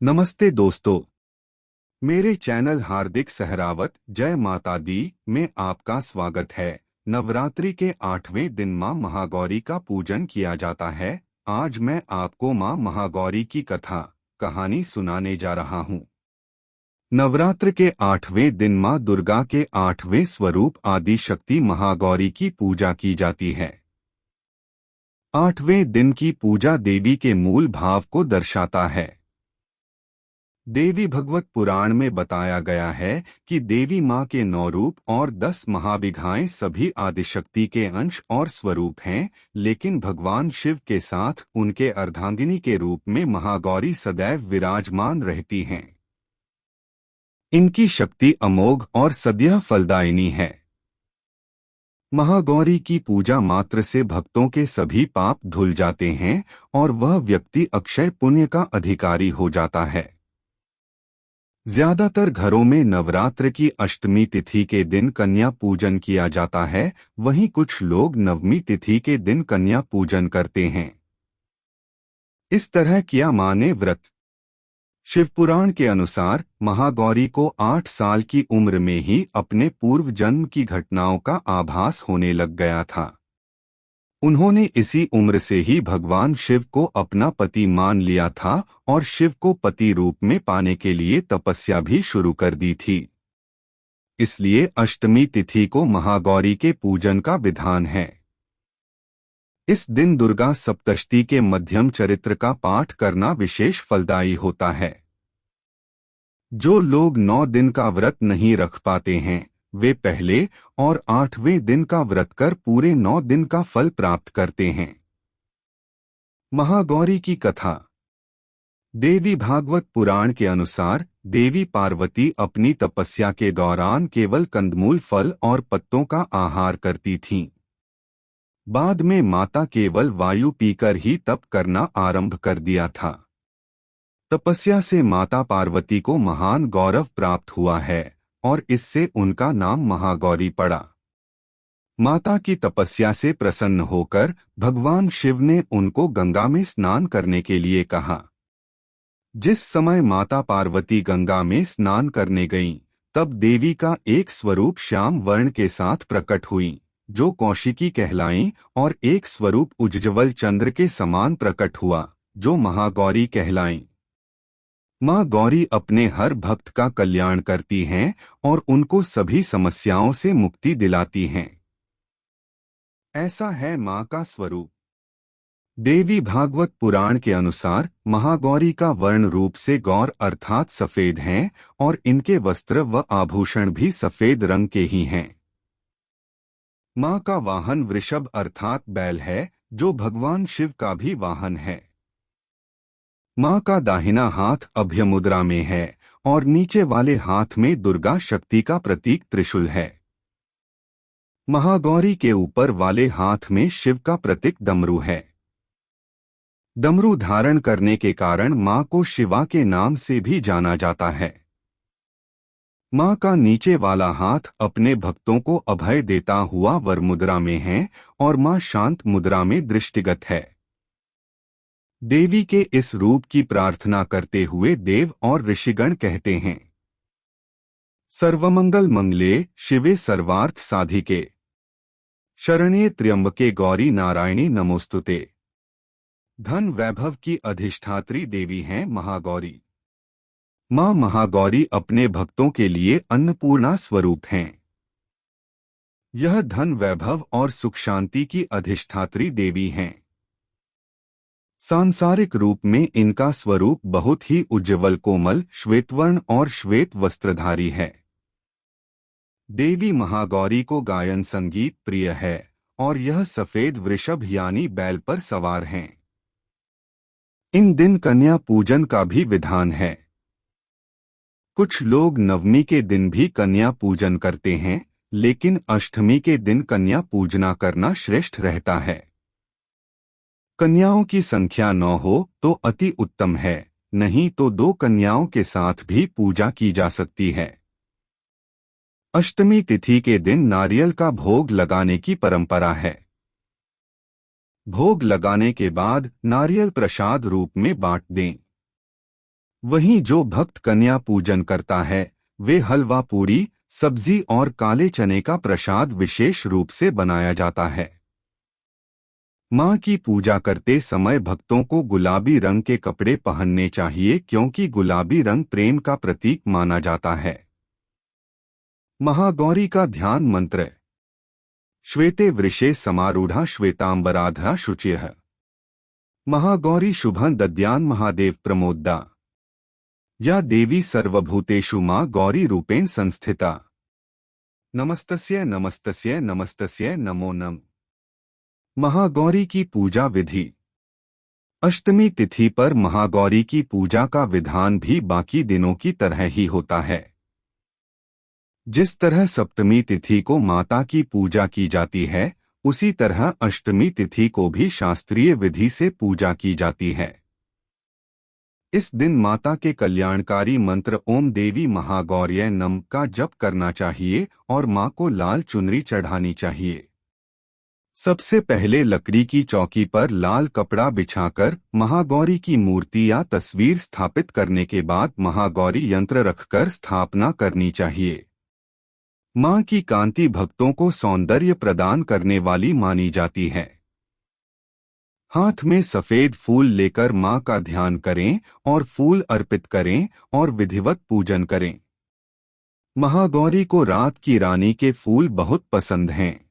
नमस्ते दोस्तों, मेरे चैनल हार्दिक सहरावत जय माता दी में आपका स्वागत है। नवरात्रि के 8वें दिन मां महागौरी का पूजन किया जाता है। आज मैं आपको मां महागौरी की कहानी सुनाने जा रहा हूं। नवरात्र के 8वें दिन मां दुर्गा के 8वें स्वरूप आदि शक्ति महागौरी की पूजा की जाती है। 8वें दिन की पूजा देवी के मूल भाव को दर्शाता है। देवी भगवत पुराण में बताया गया है कि देवी मां के 9 रूप और 10 महाविघाएं सभी आदिशक्ति के अंश और स्वरूप हैं, लेकिन भगवान शिव के साथ उनके अर्धांगिनी के रूप में महागौरी सदैव विराजमान रहती हैं। इनकी शक्ति अमोघ और सदैव फलदायिनी है। महागौरी की पूजा मात्र से भक्तों के सभी पाप धुल जाते हैं और वह व्यक्ति अक्षय पुण्य का अधिकारी हो जाता है। ज्यादातर घरों में नवरात्र की अष्टमी तिथि के दिन कन्या पूजन किया जाता है, वहीं कुछ लोग नवमी तिथि के दिन कन्या पूजन करते हैं। इस तरह किया मां ने व्रत। शिवपुराण के अनुसार महागौरी को 8 साल की उम्र में ही अपने पूर्व जन्म की घटनाओं का आभास होने लग गया था। उन्होंने इसी उम्र से ही भगवान शिव को अपना पति मान लिया था और शिव को पति रूप में पाने के लिए तपस्या भी शुरू कर दी थी। इसलिए अष्टमी तिथि को महागौरी के पूजन का विधान है। इस दिन दुर्गा सप्तशती के मध्यम चरित्र का पाठ करना विशेष फलदायी होता है। जो लोग 9 दिन का व्रत नहीं रख पाते हैं, वे पहले और 8वें दिन का व्रत कर पूरे 9 दिन का फल प्राप्त करते हैं। महागौरी की कथा। देवी भागवत पुराण के अनुसार देवी पार्वती अपनी तपस्या के दौरान केवल कंदमूल फल और पत्तों का आहार करती थीं। बाद में माता केवल वायु पीकर ही तप करना आरंभ कर दिया था। तपस्या से माता पार्वती को महान गौरव प्राप्त हुआ है और इससे उनका नाम महागौरी पड़ा। माता की तपस्या से प्रसन्न होकर भगवान शिव ने उनको गंगा में स्नान करने के लिए कहा। जिस समय माता पार्वती गंगा में स्नान करने गईं, तब देवी का एक स्वरूप श्याम वर्ण के साथ प्रकट हुई, जो कौशिकी कहलाईं, और एक स्वरूप उज्ज्वल चंद्र के समान प्रकट हुआ, जो महागौरी कहलाईं। मां गौरी अपने हर भक्त का कल्याण करती हैं और उनको सभी समस्याओं से मुक्ति दिलाती हैं। ऐसा है मां का स्वरूप। देवी भागवत पुराण के अनुसार महागौरी का वर्ण रूप से गौर अर्थात सफेद हैं और इनके वस्त्र व आभूषण भी सफेद रंग के ही हैं। मां का वाहन वृषभ अर्थात बैल है, जो भगवान शिव का भी वाहन है। मां का दाहिना हाथ अभय मुद्रा में है और नीचे वाले हाथ में दुर्गा शक्ति का प्रतीक त्रिशूल है। महागौरी के ऊपर वाले हाथ में शिव का प्रतीक डमरू है। डमरू धारण करने के कारण मां को शिवा के नाम से भी जाना जाता है। मां का नीचे वाला हाथ अपने भक्तों को अभय देता हुआ वर मुद्रा में है और मां शांत मुद्रा में दृष्टिगत है। देवी के इस रूप की प्रार्थना करते हुए देव और ऋषिगण कहते हैं, सर्वमंगल मंगले शिवे सर्वार्थ साधिके, शरण्ये त्र्यंबके गौरी नारायणी नमोस्तुते। धन वैभव की अधिष्ठात्री देवी हैं महागौरी। मां महागौरी अपने भक्तों के लिए अन्नपूर्णा स्वरूप हैं। यह धन वैभव और सुख शांति की अधिष्ठात्री देवी हैं। सांसारिक रूप में इनका स्वरूप बहुत ही उज्ज्वल कोमल श्वेतवर्ण और श्वेत वस्त्रधारी है। देवी महागौरी को गायन संगीत प्रिय है और यह सफेद वृषभ यानी बैल पर सवार हैं। इन दिन कन्या पूजन का भी विधान है। कुछ लोग नवमी के दिन भी कन्या पूजन करते हैं, लेकिन अष्टमी के दिन कन्या पूजना करना श्रेष्ठ रहता है। कन्याओं की संख्या 9 हो तो अति उत्तम है, नहीं तो 2 कन्याओं के साथ भी पूजा की जा सकती है। अष्टमी तिथि के दिन नारियल का भोग लगाने की परंपरा है। भोग लगाने के बाद नारियल प्रसाद रूप में बांट दें। वहीं जो भक्त कन्या पूजन करता है वे हलवा पूरी सब्जी और काले चने का प्रसाद विशेष रूप से बनाया जाता है। मां की पूजा करते समय भक्तों को गुलाबी रंग के कपड़े पहनने चाहिए क्योंकि गुलाबी रंग प्रेम का प्रतीक माना जाता है। महागौरी का ध्यान मंत्र। श्वेते वृषे समारूढ़ा श्वेतांबराधा शुचिः महागौरी शुभं दद्यान् महादेव प्रमोद्दा या देवी सर्वभूतेषु मां गौरी रूपेण संस्थिता। नमस्तस्यै नमस्तस्यै नमस्तस्यै नमो नमः। महागौरी की पूजा विधि। अष्टमी तिथि पर महागौरी की पूजा का विधान भी बाकी दिनों की तरह ही होता है। जिस तरह सप्तमी तिथि को माता की पूजा की जाती है उसी तरह अष्टमी तिथि को भी शास्त्रीय विधि से पूजा की जाती है। इस दिन माता के कल्याणकारी मंत्र ओम देवी महागौर्यै नमः का जप करना चाहिए और मां को लाल चुनरी चढ़ानी चाहिए। सबसे पहले लकड़ी की चौकी पर लाल कपड़ा बिछाकर महागौरी की मूर्ति या तस्वीर स्थापित करने के बाद महागौरी यंत्र रखकर स्थापना करनी चाहिए। मां की कांति भक्तों को सौंदर्य प्रदान करने वाली मानी जाती है। हाथ में सफेद फूल लेकर मां का ध्यान करें और फूल अर्पित करें और विधिवत पूजन करें। महागौरी को रात की रानी के फूल बहुत पसंद हैं।